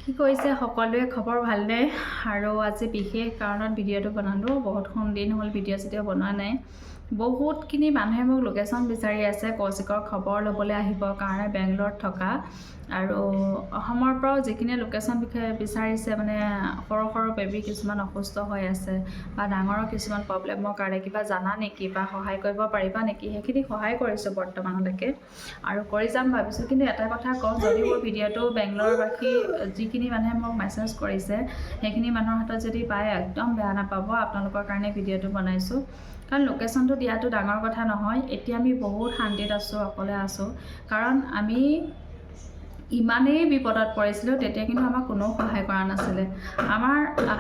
কি কৰিছে সকলোৱে খবৰ ভালনে? আৰু আজি বিশেষ কাৰণত ভিডিঅ'টো বনালোঁ। বহুত দিন হ'ল ভিডিঅ' বনোৱা নাই। বহুতখিনি মানুহে মোক লোকেশ্যন বিচাৰি আছে কৌশিকৰ খবৰ ল'বলৈ আহিবৰ কাৰণে বেংগলোৰত থকা আৰু অসমৰ পৰাও যিখিনি লোকেশ্যন বিচাৰিছে মানে সৰু বেবী কিছুমান অসুস্থ হৈ আছে বা ডাঙৰৰ কিছুমান প্ৰব্লেমৰ কাৰণে কিবা জানা নেকি বা সহায় কৰিব পাৰিবা নেকি, সেইখিনি সহায় কৰিছোঁ বৰ্তমানলৈকে আৰু কৰি যাম ভাবিছোঁ। কিন্তু এটা কথা কওঁ, যদি মোৰ ভিডিঅ'টো বেংগলোৰবাসী যিখিনি মানুহে মোক মেছেজ কৰিছে সেইখিনি মানুহৰ হাতত যদি পায় একদম বেয়া নাপাব, আপোনালোকৰ কাৰণে ভিডিঅ'টো বনাইছোঁ। কাৰণ লোকেশ্যনটো দিয়াটো ডাঙৰ কথা নহয়। এতিয়া আমি বহুত শান্তিত আছোঁ, অকলে আছোঁ। কাৰণ আমি ইমানেই বিপদত পৰিছিলোঁ, তেতিয়া কিন্তু আমাক কোনেও সহায় কৰা নাছিলে। আমাৰ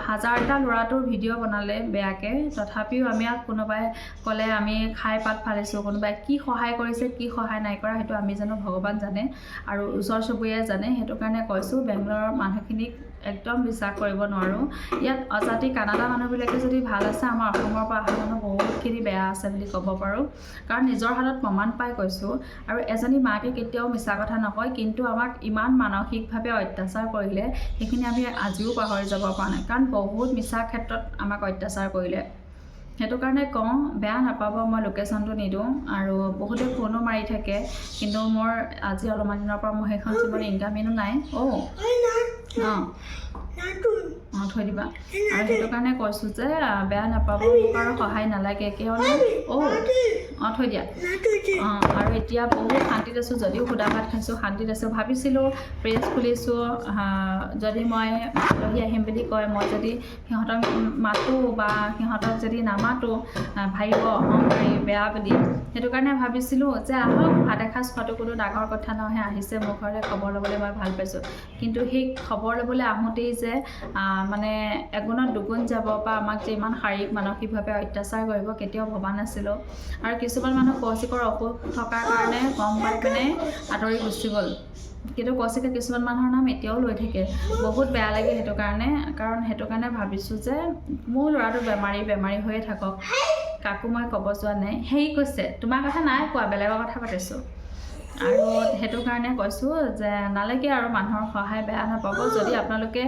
হাজাৰটা ল'ৰাটোৰ ভিডিঅ' বনালে বেয়াকৈ, তথাপিও আমাক কোনোবাই ক'লে আমি খাই পাত ফালিছোঁ, কোনোবাই কি সহায় কৰিছে কি সহায় নাই কৰা সেইটো আমি জানো, ভগৱান জানে আৰু ওচৰ চুবুৰীয়াই জানে। সেইটো কাৰণে কৈছোঁ বেংগলোৰৰ মানুহখিনিক একদম বিশ্বাস কৰিব নোৱাৰোঁ। ইয়াত অজাতি কানাডা মানুহবিলাকে যদি ভাল আছে, আমাৰ অসমৰ পৰা অহা মানুহ বহুতখিনি বেয়া আছে বুলি ক'ব পাৰোঁ। কাৰণ নিজৰ হাতত প্ৰমাণ পাই কৈছোঁ। আৰু এজনী মাকে কেতিয়াও মিছা কথা নকয়, কিন্তু আমাক ইমান মানসিকভাৱে অত্যাচাৰ কৰিলে সেইখিনি আমি আজিও পাহৰি যাব পৰা নাই। কাৰণ বহুত মিছাৰ ক্ষেত্ৰত আমাক অত্যাচাৰ কৰিলে। সেইটো কাৰণে কওঁ, বেয়া নাপাব, মই লোকেশ্যনটো নিদিওঁ আৰু বহুতে ফোনো মাৰি থাকে। কিন্তু মোৰ আজি অলপমান দিনৰ পৰা মোৰ সেইখন চিমত ইনকামিঙো নাই। থৈ দিবা। আৰু সেইটো কাৰণে কৈছোঁ যে বেয়া নাপাব, মোক আৰু সহায় নালাগে কিয়নো থৈ দিয়া। আৰু এতিয়া বহুত শান্তিত আছোঁ। যদিও সুদা ভাত খাইছোঁ, শান্তিত আছোঁ। ভাবিছিলোঁ পেজ খুলিছোঁ, যদি মই আলহী আহিম বুলি কয়, মই যদি সিহঁতক মাতোঁ বা সিহঁতক যদি নামাতোঁ ভাবিব অহংকাৰী বেয়া বুলি। সেইটো কাৰণে ভাবিছিলোঁ যে আহক, ভাত এসাঁজ খোৱাটো কোনো ডাঙৰ কথা নহয়, আহিছে মোৰ ঘৰলৈ খবৰ ল'বলৈ, মই ভাল পাইছোঁ। কিন্তু সেই খবৰ ল'বলৈ আহোঁতেই যে মানে এগুণত দুগুণ যাব বা আমাক যে ইমান শাৰীৰিক মানসিকভাৱে অত্যাচাৰ কৰিব কেতিয়াও ভবা নাছিলোঁ। আৰু কিছুমান মানুহ কৌশিকৰ অসুখ থকাৰ কাৰণে গম পাই পিনে আঁতৰি গুচি গ'ল। কিন্তু কৌশিকে কিছুমান মানুহৰ নাম এতিয়াও লৈ থাকে। বহুত বেয়া লাগে সেইটো কাৰণে। কাৰণ সেইটো কাৰণে ভাবিছোঁ যে মোৰ ল'ৰাটো বেমাৰী হৈয়ে থাকক, কাকো মই ক'ব যোৱা নাই। সেই কৈছে তোমাৰ কথা নাই কোৱা, বেলেগৰ কথা পাতিছোঁ। আৰু সেইটো কাৰণে কৈছোঁ যে নালাগে আৰু মানুহৰ সহায় বেয়া নাপাব। যদি আপোনালোকে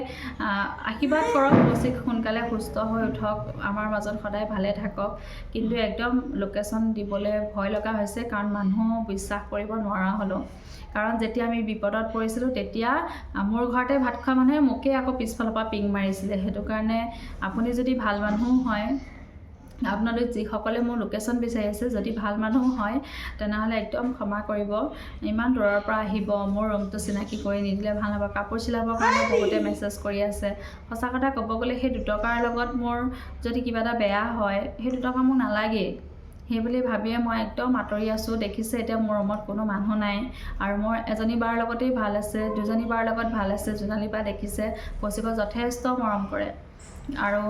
আশীৰ্বাদ কৰক কৌশিক সোনকালে সুস্থ হৈ উঠক, আমাৰ মাজত সদায় ভালে থাকক। কিন্তু একদম লোকেশ্যন দিবলৈ ভয় লগা হৈছে, কাৰণ মানুহ বিশ্বাস কৰিব নোৱাৰা হ'লোঁ। কাৰণ যেতিয়া আমি বিপদত পৰিছিলোঁ তেতিয়া মোৰ ঘৰতে ভাত খোৱা মানুহে মোকে আকৌ পিছফালৰ পৰা পিং মাৰিছিলে। সেইটো কাৰণে আপুনি যদি ভাল মানুহ হয়, আপোনালোক যিসকলে মোৰ লোকেশ্যন বিচাৰি আছে, যদি ভাল মানুহ হয় তেনেহ'লে একদম ক্ষমা কৰিব। ইমান দূৰৰ পৰা আহিব, মোৰ ৰুমটো চিনাকি কৰি নিদিলে ভাল হ'ব। কাপোৰ চিলাবৰ কাৰণে বহুতে মেছেজ কৰি আছে। সঁচা কথা ক'ব গ'লে সেই দুটকাৰ লগত মোৰ যদি কিবা এটা বেয়া হয়, সেই দুটকা মোক নালাগেই। সেইবুলি ভাবিয়ে মই একদম আঁতৰি আছোঁ। দেখিছে এতিয়া মোৰ ৰুমত কোনো মানুহ নাই। আৰু মোৰ এজনী বাৰ লগতেই ভাল আছে, দুজনী বাৰ লগত ভাল আছে। জোনালী বা দেখিছে কৌশিকক যথেষ্ট মৰম কৰে আৰু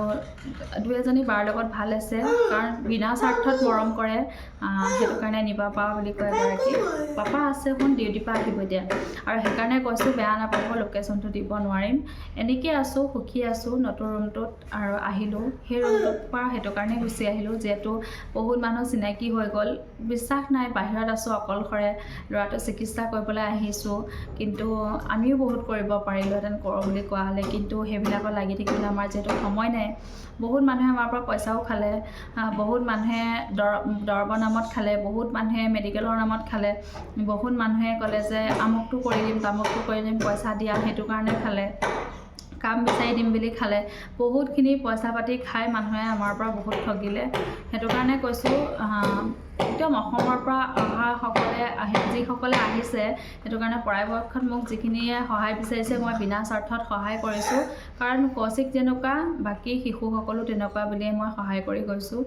দুই এজনী বাৰ লগত ভাল আছে, কাৰণ বিনা স্বাৰ্থত মৰম কৰে। সেইটো কাৰণে নিবা পাওঁ বুলি কয় এগৰাকী পাপা আছে, শুন ডিউটিৰ পৰা আহিব এতিয়া। আৰু সেইকাৰণে কৈছোঁ বেয়া নাপাব, লোকেশ্যনটো দিব নোৱাৰিম। এনেকৈ আছোঁ, সুখী আছোঁ নতুন ৰুমটোত। আৰু আহিলোঁ সেই ৰুমটোৰ পৰা সেইটো কাৰণে গুচি আহিলোঁ, যিহেতু বহুত মানুহ চিনাকি হৈ গ'ল। বিশ্বাস নাই, বাহিৰত আছোঁ অকলশৰে, ল'ৰাটো চিকিৎসা কৰিবলৈ আহিছোঁ। কিন্তু আমিও বহুত কৰিব পাৰিলোঁহেঁতেন কৰোঁ বুলি কোৱা হ'লে, কিন্তু সেইবিলাকত লাগি থাকিবলৈ আমাৰ যিহেতু সময় নাই। বহুত মানুহে আমাৰ পৰা পইচাও খালে, বহুত মানুহে দৰৱৰ নামত খালে, বহুত মানুহে মেডিকেলৰ নামত খালে, বহুত মানুহে ক'লে যে আমুকটো কৰি দিম তামুকটো কৰি দিম, পইচা দিয়া, সেইটো কাৰণে খালে, কাম বিচাৰি দিম বুলি খালে। বহুতখিনি পইচা পাতি খাই মানুহে আমাৰ পৰা বহুত ঠগিলে। সেইটো কাৰণে কৈছোঁ একদম অসমৰ পৰা যিসকলে আহিছে, সেইটো কাৰণে পৰাপক্ষত মোক যিখিনিয়ে সহায় বিচাৰিছে মই বিনা স্বাৰ্থত সহায় কৰিছোঁ। কাৰণ কৌশিক যেনেকুৱা বাকী শিশুসকলো তেনেকুৱা বুলিয়ে মই সহায় কৰি গৈছোঁ।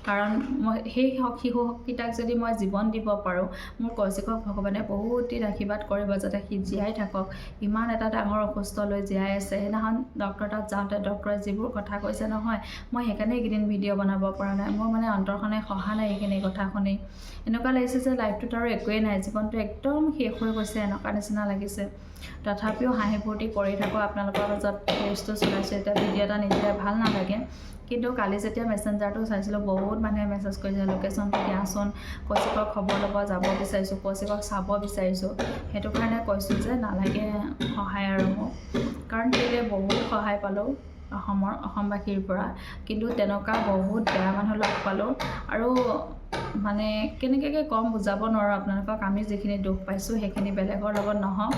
কাৰণ মই সেই শিশুকেইটাক যদি মই জীৱন দিব পাৰোঁ, মোৰ কৌশিকক ভগৱানে বহুত দিন আশীৰ্বাদ কৰিব যাতে সি জীয়াই থাকক। ইমান এটা ডাঙৰ অসুস্থ লৈ জীয়াই আছে। সেইদিনাখন ডক্টৰ তাত যাওঁতে ডক্টৰে যিবোৰ কথা কৈছে নহয়, মই সেইকাৰণে এইকেইদিন ভিডিঅ' বনাব পৰা নাই। মোৰ মানে অন্তৰখনে সহা নাই এইখিনি কথা শুনি। এনেকুৱা লাগিছে যে লাইফটোত আৰু একোৱেই নাই, জীৱনটো একদম শেষ হৈ গৈছে, এনেকুৱা নিচিনা লাগিছে। তথাপিও হাঁহি ফূৰ্তি কৰি থাকোঁ আপোনালোকৰ মাজত, পেজটো চলাইছোঁ। এতিয়া ভিডিঅ' এটা নিদিলে ভাল নালাগে। কিন্তু কালি যেতিয়া মেছেঞ্জাৰটো চাইছিলোঁ, বহুত মানুহে মেছেজ কৰিছে লোকেশ্যনটো দিয়াচোন, কৌশিকৰ খবৰ ল'ব যাব বিচাৰিছোঁ, কৌশিকক চাব বিচাৰিছোঁ। সেইটো কাৰণে কৈছোঁ যে নালাগে সহায় আৰু মোক, কাৰণ কেলে বহুত সহায় পালোঁ অসমবাসীৰ পৰা, কিন্তু তেনেকুৱা বহুত বেয়া মানুহ লগ পালোঁ। আৰু মানে কেনেকৈ ক'ম বুজাব নোৱাৰোঁ আপোনালোকক। আমি যিখিনি দুখ পাইছোঁ সেইখিনি বেলেগৰ লগত নহওক।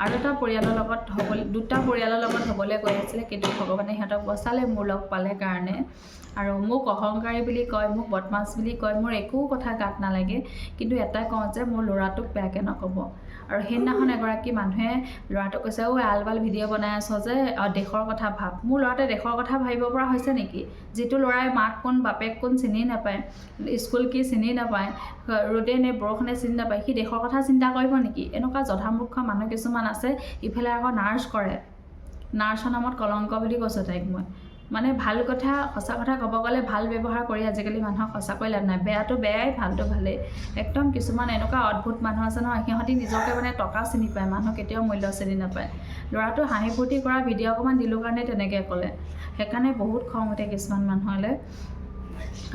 আৰু দুটা পৰিয়ালৰ লগত হ'বলৈ গৈ আছিলে, কিন্তু ভগৱানে সিহঁতক বচালে মোৰ লগ পালে কাৰণে। আৰু মোক অহংকাৰী বুলি কয়, মোক বদমাছ বুলি কয়, মোৰ একো কথা গাত নালাগে, কিন্তু এটাই কওঁ যে মোৰ ল'ৰাটোক বেয়াকৈ নক'ব। আৰু সেইদিনাখন এগৰাকী মানুহে ল'ৰাটোক কৈছে, আলবাল ভিডিঅ' বনাই আছ যে, দেশৰ কথা ভাব। মোৰ ল'ৰাটোৱে দেশৰ কথা ভাবিব পৰা হৈছে নেকি? যিটো ল'ৰাই মাক কোন বাপেক কোন চিনি নাপায়, স্কুল কি চিনি নাপায়, ৰ'দে নে বৰষুণে চিনি নাপায়, সি দেশৰ কথা চিন্তা কৰিব নেকি? এনেকুৱা জধামূৰ্খ মানুহ কিছুমান আছে। ইফালে আকৌ নাৰ্ছ কৰে, নাৰ্ছৰ নামত কলংক বুলি কৈছোঁ তাইক মই। মানে ভাল কথা, সঁচা কথা ক'ব গ'লে ভাল ব্যৱহাৰ কৰি আজিকালি মানুহক সঁচাকৈ লাভ নাই। বেয়াটো বেয়াই, ভালটো ভালেই। একদম কিছুমান এনেকুৱা অদ্ভুত মানুহ আছে নহয়, সিহঁতি নিজকে মানে টকা চিনি পায়, মানুহ কেতিয়াও মূল্য চিনি নাপায়। ল'ৰাটো হাঁহি ফূৰ্তি কৰা ভিডিঅ' অকণমান দিলোঁ কাৰণে তেনেকৈ ক'লে। সেইকাৰণে বহুত খং উঠে কিছুমান মানুহলৈ।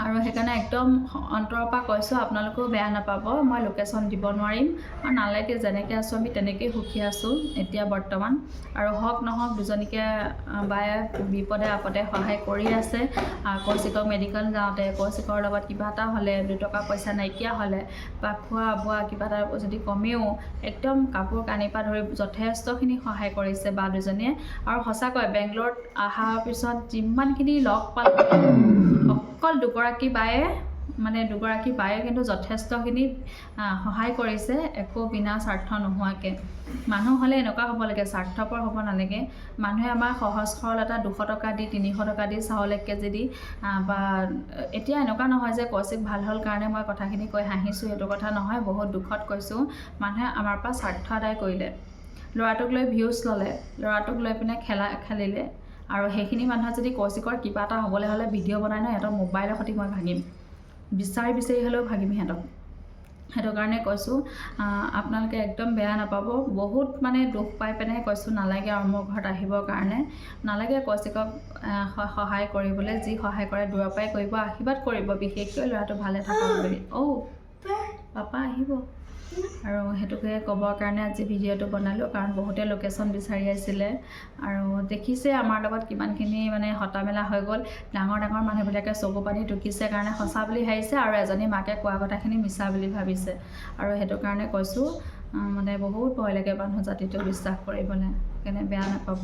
আৰু সেইকাৰণে একদম অন্তৰৰ পৰা কৈছোঁ, আপোনালোকেও বেয়া নাপাব, মই লোকেশ্যন দিব নোৱাৰিম। আৰু নালাগে, যেনেকৈ আছোঁ আমি তেনেকৈয়ে সুখী আছোঁ এতিয়া বৰ্তমান। আৰু হওক নহওক দুজনীকে বায়ে বিপদে আপদে সহায় কৰি আছে। কৌশিকক মেডিকেল যাওঁতে, কৌশিকৰ লগত কিবা এটা হ'লে, 2 টকা পইচা নাইকিয়া হ'লে, বা খোৱা বোৱা কিবা এটা যদি কমেও, একদম কাপোৰ কানিৰ পৰা ধৰি যথেষ্টখিনি সহায় কৰিছে বা দুজনীয়ে। আৰু সঁচাকৈ বেংগলোৰত অহাৰ পিছত যিমানখিনি লগ পালোঁ, অকল দুগৰাকী বায়ে কিন্তু যথেষ্টখিনি সহায় কৰিছে, একো বিনা স্বাৰ্থ নোহোৱাকৈ। মানুহ হ'লে এনেকুৱা হ'ব লাগে, স্বাৰ্থপৰ হ'ব নালাগে। মানুহে আমাৰ সহজ সৰল এটা 200 টকা দি, 300 টকা দি, চাউল 1 কেজি দি, বা এতিয়া এনেকুৱা নহয় যে কৌশিক ভাল হ'ল কাৰণে মই কথাখিনি কৈ হাঁহিছোঁ, সেইটো কথা নহয়, বহুত দুখত কৈছোঁ। মানুহে আমাৰ পৰা স্বাৰ্থ আদায় কৰিলে, ল'ৰাটোক লৈ ভিউজ ল'লে, ল'ৰাটোক লৈ পিনে খেলিলে। আৰু সেইখিনি মানুহে যদি কৌশিকৰ কিবা এটা হ'বলৈ হ'লে ভিডিঅ' বনাই ন, সিহঁতৰ মোবাইলৰ সৈতে মই ভাগিম, বিচাৰি হ'লেও ভাগিম সিহঁতক। সেইটো কাৰণে কৈছোঁ, আপোনালোকে একদম বেয়া নাপাব। বহুত মানে দুখ পাই পিনে কৈছোঁ, নালাগে আৰু মোৰ ঘৰত আহিবৰ কাৰণে, নালাগে কৌশিকক সহায় কৰিবলৈ। যি সহায় কৰে দূৰৰ পৰাই কৰিব, আশীৰ্বাদ কৰিব, বিশেষকৈ ল'ৰাটো ভালে থাকক বুলি। পাপা আহিব। আৰু সেইটোকে ক'বৰ কাৰণে আজি ভিডিঅ'টো বনালোঁ, কাৰণ বহুতে লোকেশ্যন বিচাৰি আছিলে। আৰু দেখিছে আমাৰ লগত কিমানখিনি মানে হতা মেলা হৈ গ'ল। ডাঙৰ মানুহবিলাকে চকু পানী টুকিছে কাৰণে সঁচা বুলি ভাবিছে, আৰু এজনী মাকে কোৱা কথাখিনি মিছা বুলি ভাবিছে। আৰু সেইটো কাৰণে কৈছোঁ, মানে বহুত ভয় লাগে মানুহ জাতিটো বিশ্বাস কৰিবলৈ, সেইকাৰণে বেয়া নাপাব।